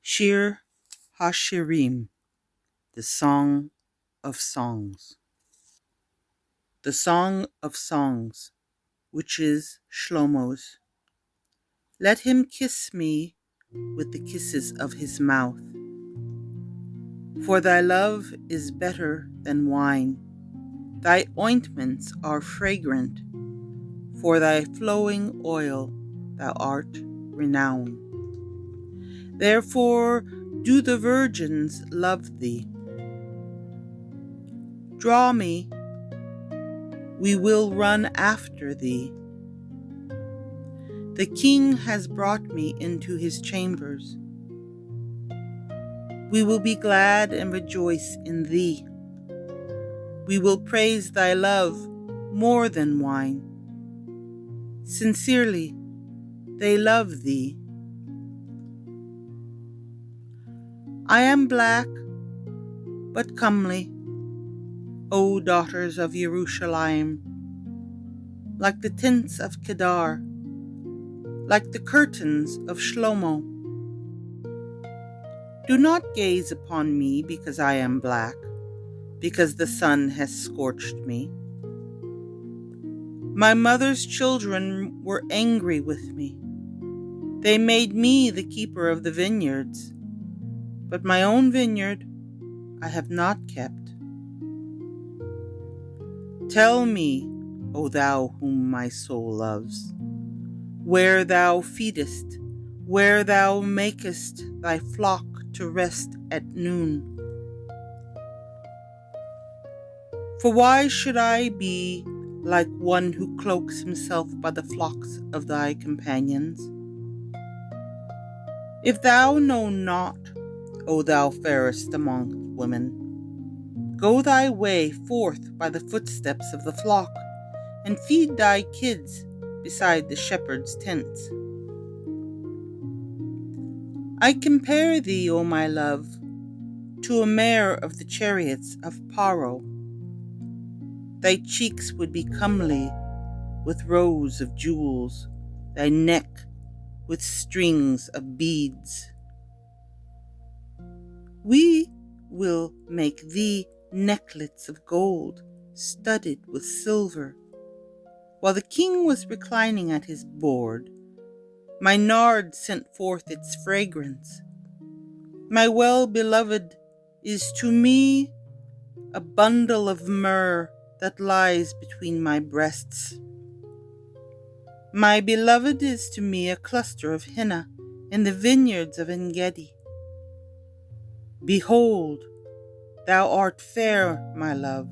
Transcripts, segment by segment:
Shir HaShirim, the Song of Songs. The Song of Songs, which is Shlomo's. Let him kiss me with the kisses of his mouth. For thy love is better than wine. Thy ointments are fragrant. For thy flowing oil thou art renowned. Therefore do the virgins love thee. Draw me, we will run after thee. The king has brought me into his chambers. We will be glad and rejoice in thee. We will praise thy love more than wine. Sincerely, they love thee. I am black, but comely, O daughters of Jerusalem, like the tints of Kedar, like the curtains of Shlomo. Do not gaze upon me because I am black, because the sun has scorched me. My mother's children were angry with me. They made me the keeper of the vineyards, but my own vineyard I have not kept. Tell me, O thou whom my soul loves, where thou feedest, where thou makest thy flock to rest at noon. For why should I be like one who cloaks himself by the flocks of thy companions? If thou know not, O thou fairest among women, go thy way forth by the footsteps of the flock, and feed thy kids beside the shepherd's tents. I compare thee, O my love, to a mare of the chariots of Paro. Thy cheeks would be comely with rows of jewels, thy neck with strings of beads. We will make thee necklets of gold studded with silver. While the king was reclining at his board, my nard sent forth its fragrance. My well-beloved is to me a bundle of myrrh that lies between my breasts. My beloved is to me a cluster of henna in the vineyards of En-gedi. Behold, thou art fair, my love.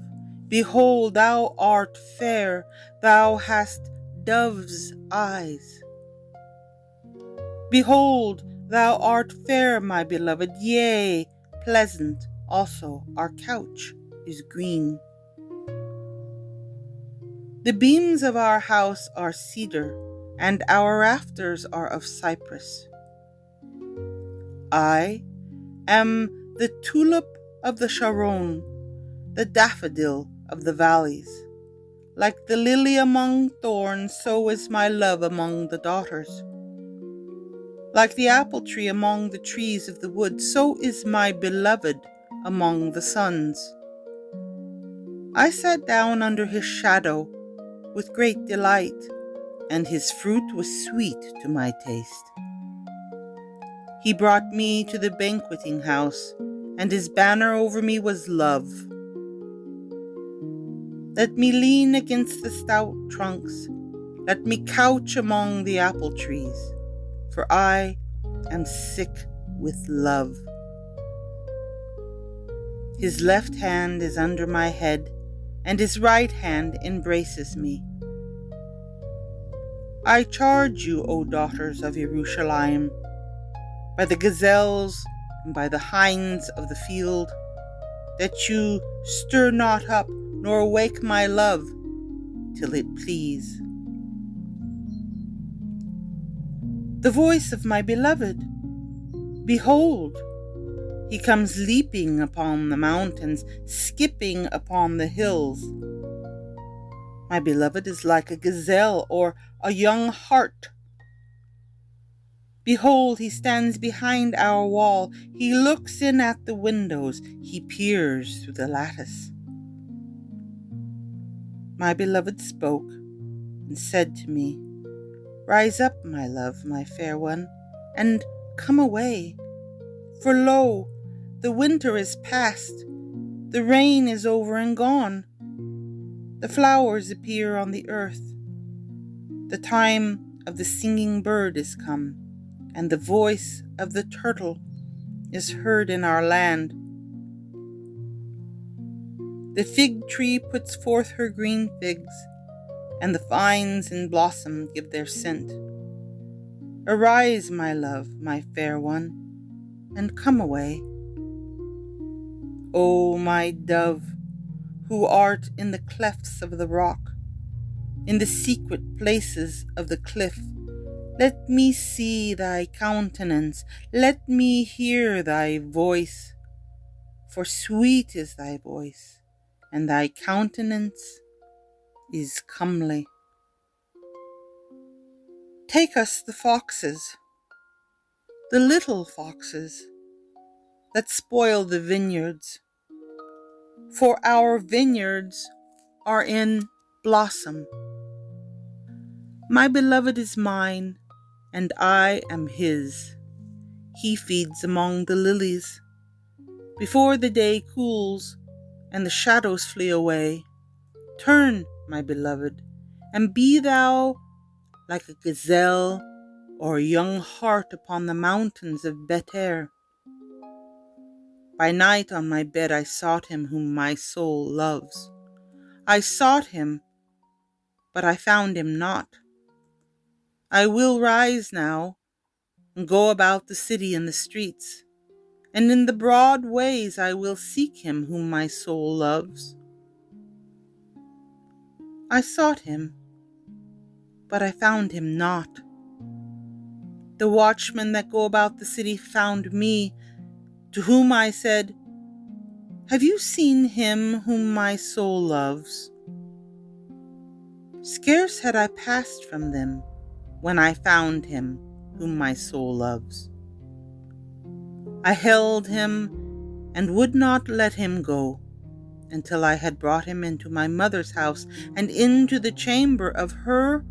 Behold, thou art fair. Thou hast dove's eyes. Behold, thou art fair, my beloved. Yea, pleasant also our couch is green. The beams of our house are cedar, and our rafters are of cypress. I am the tulip of the Sharon, the daffodil of the valleys. Like the lily among thorns, so is my love among the daughters. Like the apple tree among the trees of the wood, so is my beloved among the sons. I sat down under his shadow with great delight, and his fruit was sweet to my taste. He brought me to the banqueting house, and his banner over me was love. Let me lean against the stout trunks. Let me couch among the apple trees, for I am sick with love. His left hand is under my head, and his right hand embraces me. I charge you, O daughters of Jerusalem, by the gazelles and by the hinds of the field, that you stir not up nor wake my love till it please. The voice of my beloved, Behold, he comes leaping upon the mountains, skipping upon the hills. My beloved is like a gazelle or a young hart. Behold, he stands behind our wall. He looks in at the windows. He peers through the lattice. My beloved spoke and said to me, Rise up, my love, my fair one, and come away. For lo, the winter is past. The rain is over and gone. The flowers appear on the earth. The time of the singing bird is come, and the voice of the turtle is heard in our land. The fig tree puts forth her green figs, and the vines in blossom give their scent. Arise, my love, my fair one, and come away. O my dove, who art in the clefts of the rock, in the secret places of the cliff, let me see thy countenance, let me hear thy voice, for sweet is thy voice, and thy countenance is comely. Take us the foxes, the little foxes that spoil the vineyards, for our vineyards are in blossom. My beloved is mine, and I am his. He feeds among the lilies. Before the day cools and the shadows flee away, turn, my beloved, and be thou like a gazelle or a young hart upon the mountains of Bet-er. By night on my bed I sought him whom my soul loves. I sought him, but I found him not. I will rise now and go about the city and the streets, and in the broad ways I will seek him whom my soul loves. I sought him, but I found him not. The watchmen that go about the city found me, to whom I said, Have you seen him whom my soul loves? Scarce had I passed from them when I found him whom my soul loves. I held him and would not let him go until I had brought him into my mother's house and into the chamber of her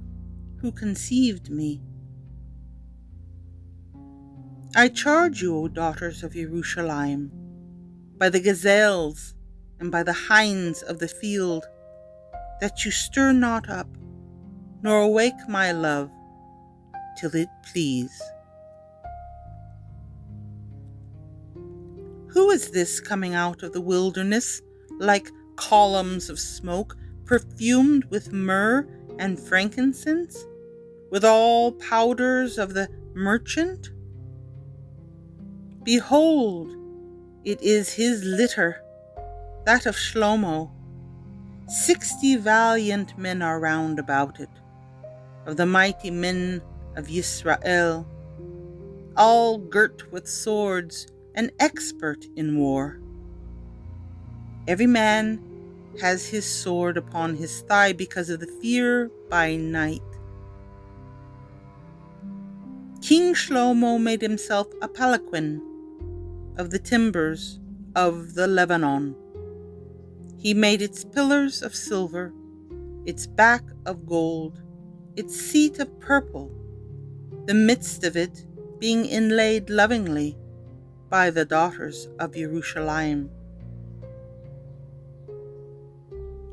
who conceived me. I charge you, O daughters of Jerusalem, by the gazelles and by the hinds of the field, that you stir not up, nor awake my love, till it please. Who is this coming out of the wilderness, like columns of smoke, perfumed with myrrh and frankincense, with all powders of the merchant? Behold, it is his litter, that of Shlomo. 60 valiant men are round about it, of the mighty men of Israel, all girt with swords and expert in war. Every man has his sword upon his thigh because of the fear by night. King Shlomo made himself a palanquin of the timbers of the Lebanon. He made its pillars of silver, its back of gold, its seat of purple, the midst of it being inlaid lovingly by the daughters of Jerusalem.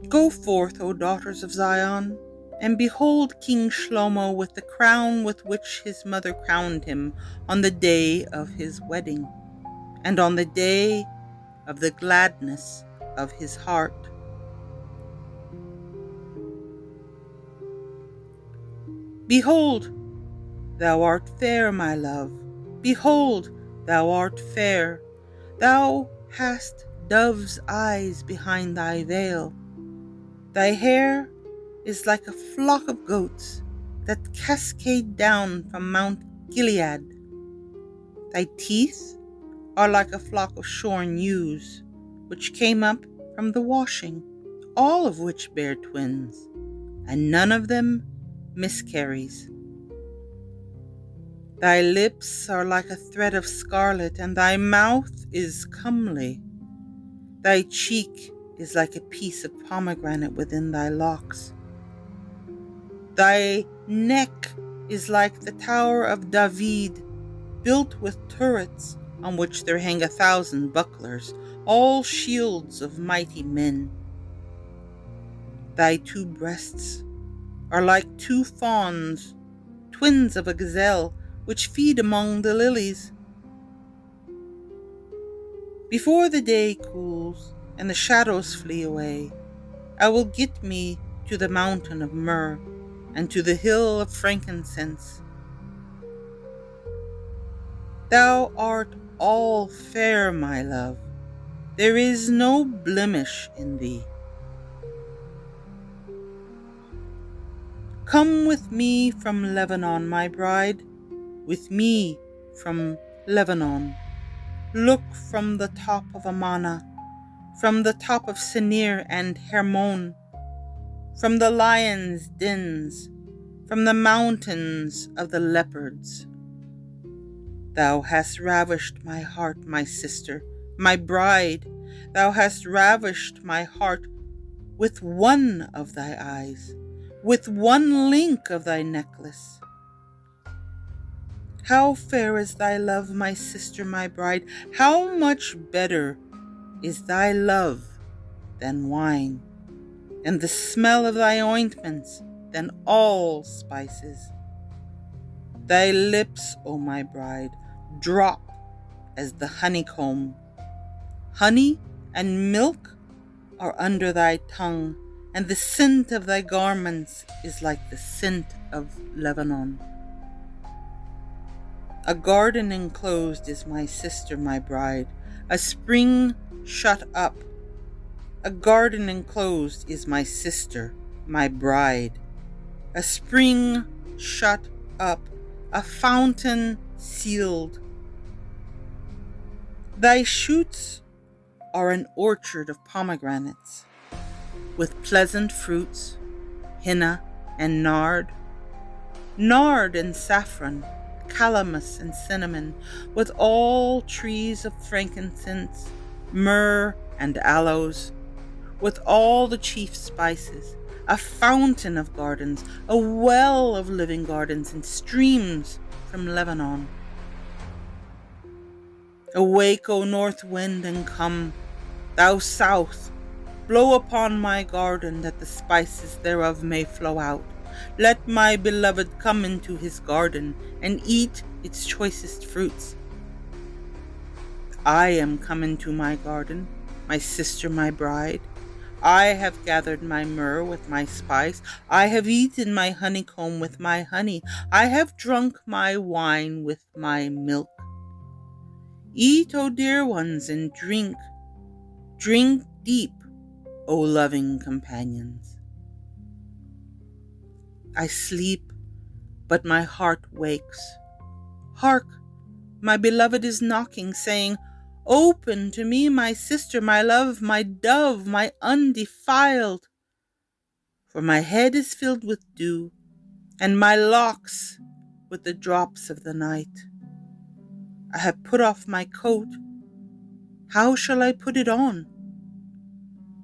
Go forth, O daughters of Zion, and behold King Shlomo with the crown with which his mother crowned him on the day of his wedding, and on the day of the gladness of his heart. Behold, thou art fair, my love. Behold, thou art fair. Thou hast dove's eyes behind thy veil. Thy hair is like a flock of goats that cascade down from Mount Gilead. Thy teeth are like a flock of shorn ewes, which came up from the washing, all of which bear twins, and none of them miscarries. Thy lips are like a thread of scarlet, and thy mouth is comely. Thy cheek is like a piece of pomegranate within thy locks. Thy neck is like the tower of David, built with turrets, on which there hang 1,000 bucklers, all shields of mighty men. Thy 2 breasts are like 2 fawns, twins of a gazelle, which feed among the lilies. Before the day cools and the shadows flee away, I will get me to the mountain of myrrh and to the hill of frankincense. Thou art all fair, my love. There is no blemish in thee. Come with me from Lebanon, my bride, with me from Lebanon. Look from the top of Amana, from the top of Senir and Hermon, from the lions' dens, from the mountains of the leopards. Thou hast ravished my heart, my sister, my bride. Thou hast ravished my heart with one of thy eyes, with one link of thy necklace. How fair is thy love, my sister, my bride! How much better is thy love than wine, and the smell of thy ointments than all spices. Thy lips, O my bride, drop as the honeycomb. Honey and milk are under thy tongue, and the scent of thy garments is like the scent of Lebanon. A garden enclosed is my sister, my bride, a spring shut up. A garden enclosed is my sister, my bride, a spring shut up, a fountain sealed. Thy shoots are an orchard of pomegranates, with pleasant fruits, henna and nard and saffron, calamus and cinnamon, with all trees of frankincense, myrrh and aloes, with all the chief spices, a fountain of gardens, a well of living gardens, and streams from Lebanon. Awake, O north wind, and come, thou south, blow upon my garden, that the spices thereof may flow out. Let my beloved come into his garden, and eat its choicest fruits. I am come into my garden, my sister, my bride. I have gathered my myrrh with my spice. I have eaten my honeycomb with my honey. I have drunk my wine with my milk. Eat, O dear ones, and drink. Drink deep, O loving companions. I sleep, but my heart wakes. Hark, my beloved is knocking, saying, Open to me, my sister, my love, my dove, my undefiled. For my head is filled with dew, and my locks with the drops of the night. I have put off my coat. How shall I put it on?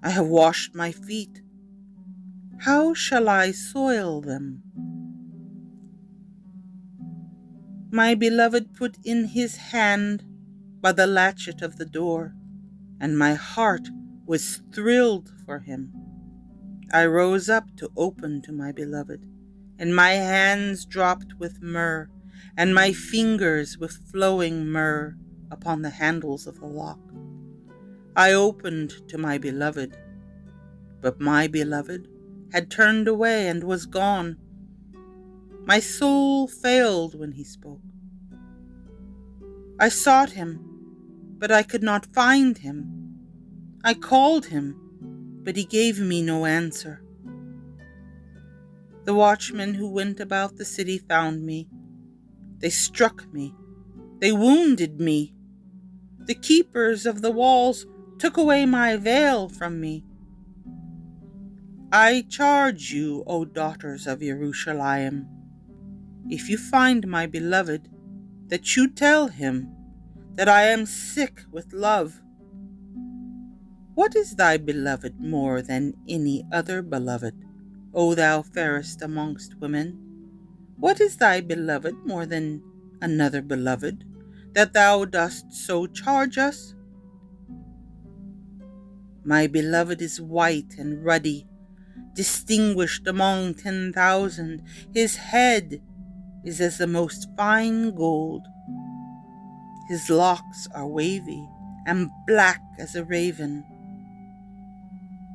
I have washed my feet. How shall I soil them? My beloved put in his hand by the latchet of the door, and my heart was thrilled for him. I rose up to open to my beloved, and my hands dropped with myrrh, and my fingers with flowing myrrh upon the handles of the lock. I opened to my beloved, but my beloved had turned away and was gone. My soul failed when he spoke. I sought him, but I could not find him. I called him, but he gave me no answer. The watchmen who went about the city found me. They struck me, They wounded me. The keepers of the walls took away my veil from me. I charge you, O daughters of Jerusalem, if you find my beloved, that you tell him that I am sick with love. What is thy beloved more than any other beloved, O thou fairest amongst women? What is thy beloved more than another beloved, that thou dost so charge us? My beloved is white and ruddy, distinguished among 10,000. His head is as the most fine gold. His locks are wavy and black as a raven.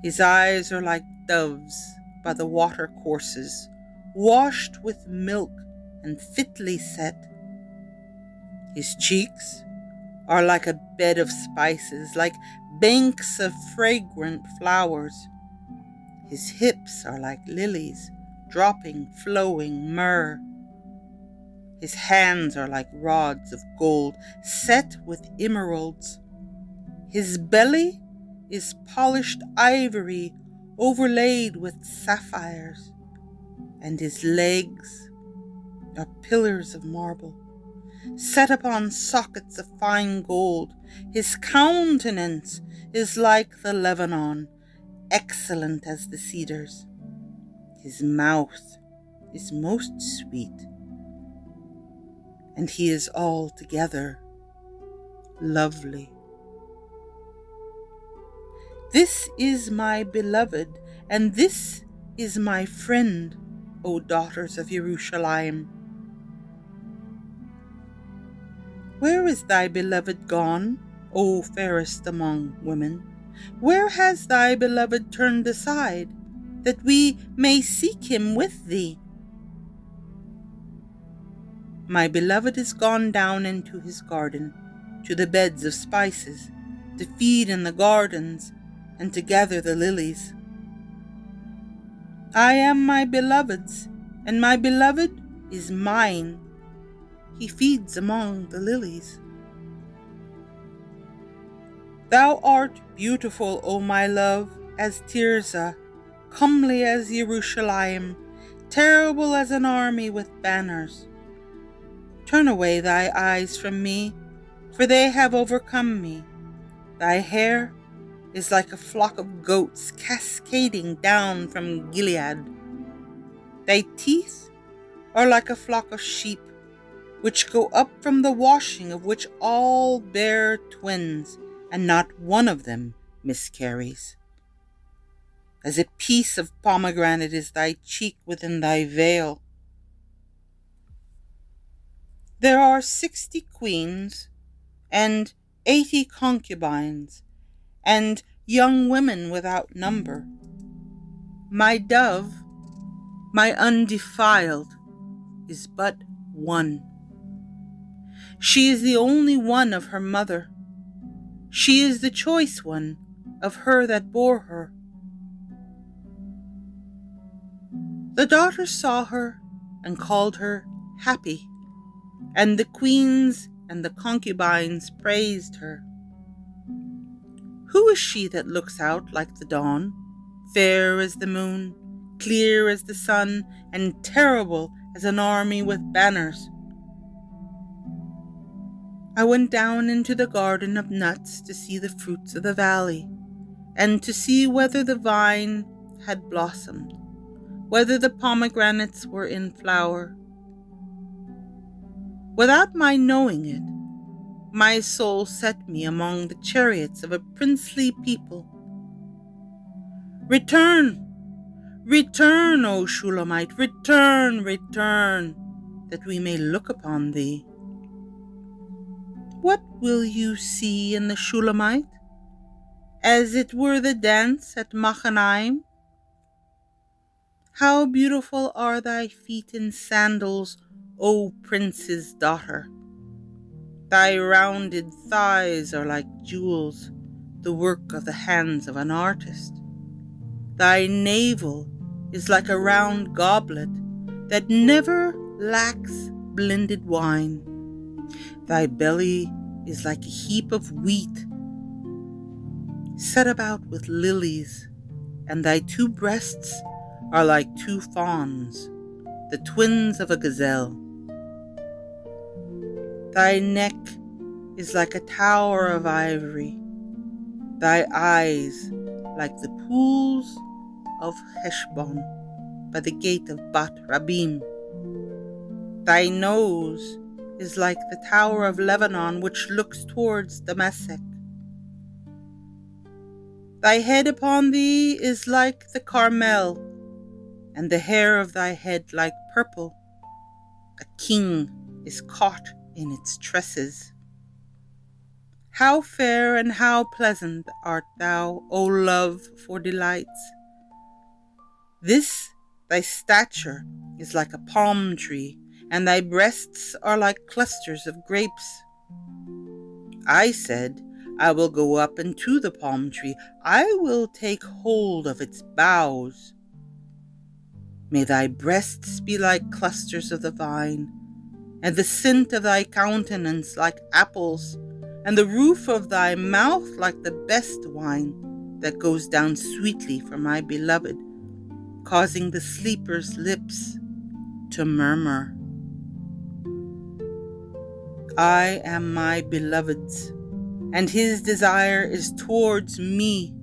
His eyes are like doves by the water courses, washed with milk and fitly set. His cheeks are like a bed of spices, like banks of fragrant flowers. His hips are like lilies, dropping flowing myrrh. His hands are like rods of gold, set with emeralds. His belly is polished ivory, overlaid with sapphires, and his legs are pillars of marble, set upon sockets of fine gold. His countenance is like the Lebanon, excellent as the cedars. His mouth is most sweet, and he is altogether lovely. This is my beloved, and this is my friend, O daughters of Jerusalem. Where is thy beloved gone, O fairest among women? Where has thy beloved turned aside, that we may seek him with thee? My beloved is gone down into his garden, to the beds of spices, to feed in the gardens, and to gather the lilies. I am my beloved's, and my beloved is mine. He feeds among the lilies. Thou art beautiful, O my love, as Tirzah, comely as Jerusalem, terrible as an army with banners. Turn away thy eyes from me, for they have overcome me. Thy hair is like a flock of goats cascading down from Gilead. Thy teeth are like a flock of sheep, which go up from the washing, of which all bear twins, and not one of them miscarries. As a piece of pomegranate is thy cheek within thy veil. There are 60 queens, and 80 concubines, and young women without number. My dove, my undefiled, is but one. She is the only one of her mother. She is the choice one of her that bore her. The daughters saw her and called her happy, and the queens and the concubines praised her. Who is she that looks out like the dawn, fair as the moon, clear as the sun, and terrible as an army with banners? I went down into the garden of nuts to see the fruits of the valley, and to see whether the vine had blossomed, whether the pomegranates were in flower. Without my knowing it, my soul set me among the chariots of a princely people. Return, return, O Shulamite, return, return, that we may look upon thee. What will you see in the Shulamite? As it were the dance at Machanaim? How beautiful are thy feet in sandals, O prince's daughter! Thy rounded thighs are like jewels, the work of the hands of an artist. Thy navel is like a round goblet that never lacks blended wine. Thy belly is like a heap of wheat, set about with lilies, and thy two breasts are like two fawns, the twins of a gazelle. Thy neck is like a tower of ivory, thy eyes like the pools of Heshbon by the gate of Bat Rabim. Thy nose is like the tower of Lebanon which looks towards Damascus. Thy head upon thee is like the Carmel, and the hair of thy head like purple. A king is caught in its tresses. How fair and how pleasant art thou, O love, for delights! This thy stature is like a palm tree, and thy breasts are like clusters of grapes. I said, I will go up into the palm tree, I will take hold of its boughs. May thy breasts be like clusters of the vine, and the scent of thy countenance like apples, and the roof of thy mouth like the best wine that goes down sweetly for my beloved, causing the sleeper's lips to murmur. I am my beloved's, and his desire is towards me.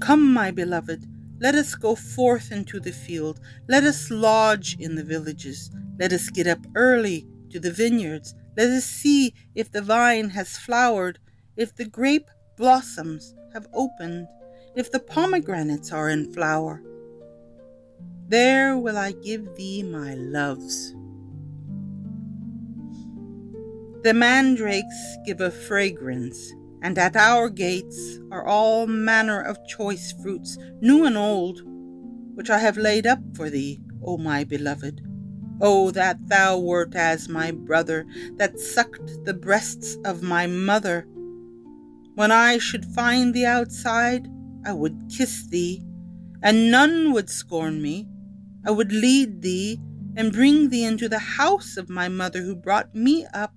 Come, my beloved, let us go forth into the field. Let us lodge in the villages. Let us get up early to the vineyards. Let us see if the vine has flowered, if the grape blossoms have opened, if the pomegranates are in flower. There will I give thee my loves. The mandrakes give a fragrance, and at our gates are all manner of choice fruits, new and old, which I have laid up for thee, O my beloved. O that thou wert as my brother, that sucked the breasts of my mother. When I should find thee outside, I would kiss thee, and none would scorn me. I would lead thee and bring thee into the house of my mother who brought me up.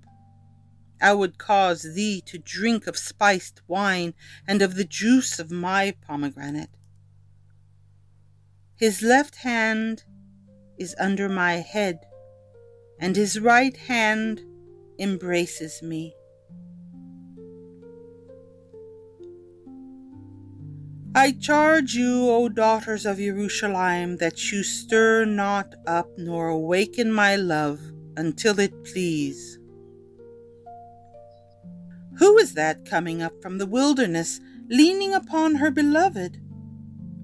I would cause thee to drink of spiced wine and of the juice of my pomegranate. His left hand is under my head, and his right hand embraces me. I charge you, O daughters of Jerusalem, that you stir not up nor awaken my love until it please. Who is that coming up from the wilderness, leaning upon her beloved?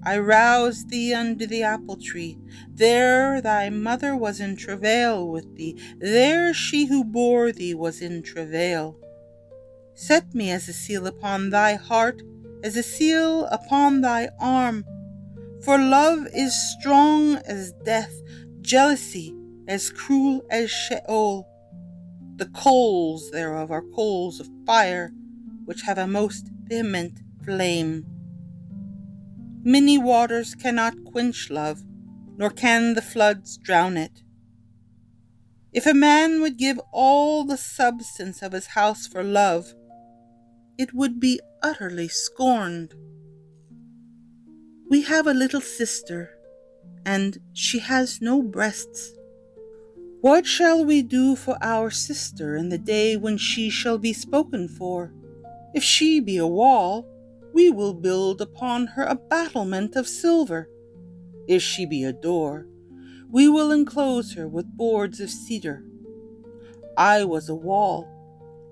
I roused thee under the apple tree. There thy mother was in travail with thee. There she who bore thee was in travail. Set me as a seal upon thy heart, as a seal upon thy arm. For love is strong as death, jealousy as cruel as Sheol. The coals thereof are coals of fire, which have a most vehement flame. Many waters cannot quench love, nor can the floods drown it. If a man would give all the substance of his house for love, it would be utterly scorned. We have a little sister, and she has no breasts. What shall we do for our sister in the day when she shall be spoken for? If she be a wall, we will build upon her a battlement of silver. If she be a door, we will enclose her with boards of cedar. I was a wall,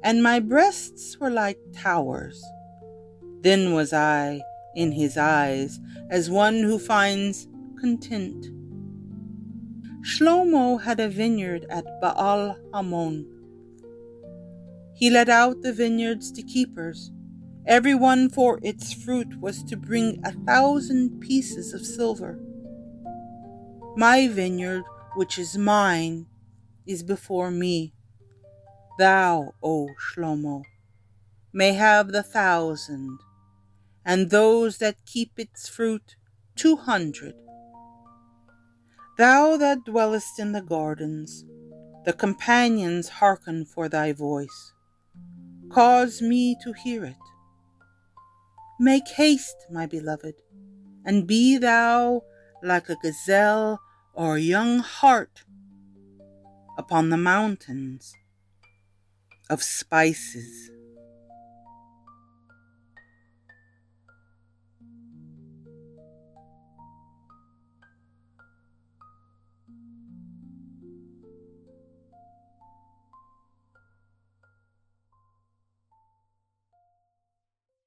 and my breasts were like towers. Then was I in his eyes as one who finds content. Shlomo had a vineyard at Baal Hamon. He let out the vineyards to keepers. Every one for its fruit was to bring 1,000 pieces of silver. My vineyard, which is mine, is before me. Thou, O Shlomo, may have the 1,000, and those that keep its fruit 200. Thou that dwellest in the gardens, The companions hearken for thy voice. Cause me to hear it. Make haste, my beloved, and be thou like a gazelle or young hart upon the mountains of spices.